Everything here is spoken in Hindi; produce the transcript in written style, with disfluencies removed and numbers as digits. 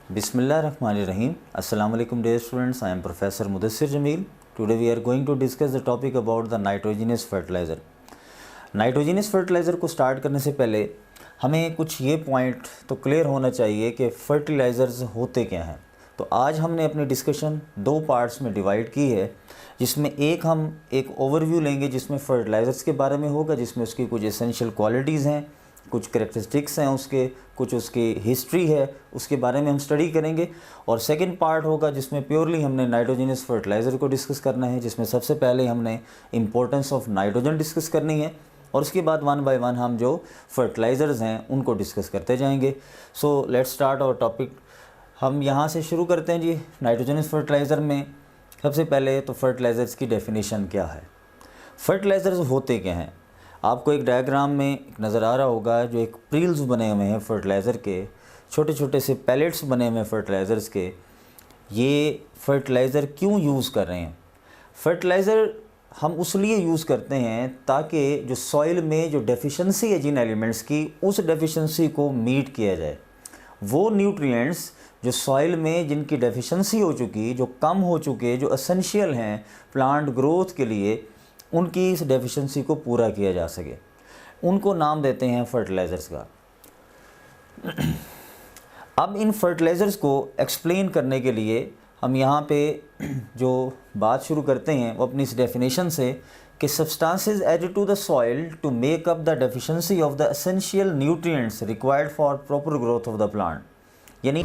Bismillahirrahmanirrahim. Assalamu alaikum dear students. I am Professor Mudassir Jameel. Today we are going to discuss the topic about the nitrogenous fertilizer. Nitrogenous fertiliser को स्टार्ट करने से पहले हमें कुछ ये पॉइंट तो क्लियर होना चाहिए कि फर्टिलाइज़र्स होते क्या हैं। तो आज हमने अपनी डिस्कशन दो पार्ट्स में डिवाइड की है, जिसमें हम एक ओवरव्यू लेंगे जिसमें फर्टिलाइज़र्स के बारे में होगा, जिसमें उसकी कुछ एसेंशियल क्वालिटीज़ हैं, कुछ करैक्टरिस्टिक्स हैं उसके, कुछ उसकी हिस्ट्री है, उसके बारे में हम स्टडी करेंगे। और सेकंड पार्ट होगा जिसमें प्योरली हमने नाइट्रोजीनियस फर्टिलाइज़र को डिस्कस करना है, जिसमें सबसे पहले हमने इम्पोर्टेंस ऑफ नाइट्रोजन डिस्कस करनी है और उसके बाद वन बाय वन हम जो फर्टिलाइज़र्स हैं उनको डिस्कस करते जाएंगे। So let's start our topic. हम यहाँ से शुरू करते हैं जी। नाइट्रोजनस फर्टिलाइज़र में सबसे पहले तो फर्टिलाइज़र्स की डेफिनेशन क्या है, फर्टिलाइज़र्स होते क्या हैं। आपको एक डायग्राम में नज़र आ रहा होगा जो एक प्रील्स बने हुए हैं फर्टिलाइज़र के, छोटे छोटे से पैलेट्स बने हुए हैं फर्टिलाइज़र्स के। ये फर्टिलाइज़र क्यों यूज़ कर रहे हैं? फर्टिलाइज़र हम उस लिए यूज़ करते हैं ताकि जो सॉइल में जो डेफिशिएंसी है जिन एलिमेंट्स की, उस डेफिशिएंसी को मीट किया जाए। वो न्यूट्रिएंट्स जो सॉइल में जिनकी डेफिशिएंसी हो चुकी, जो कम हो चुके, जो एसेंशियल हैं प्लांट ग्रोथ के लिए, उनकी इस डेफिशिएंसी को पूरा किया जा सके, उनको नाम देते हैं फर्टिलाइज़र्स का। अब इन फर्टिलाइज़र्स को एक्सप्लेन करने के लिए हम यहाँ पे जो बात शुरू करते हैं वो अपनी इस डेफिनेशन से कि substances added to the soil to make up the deficiency of the essential nutrients required for proper growth of the plant. यानी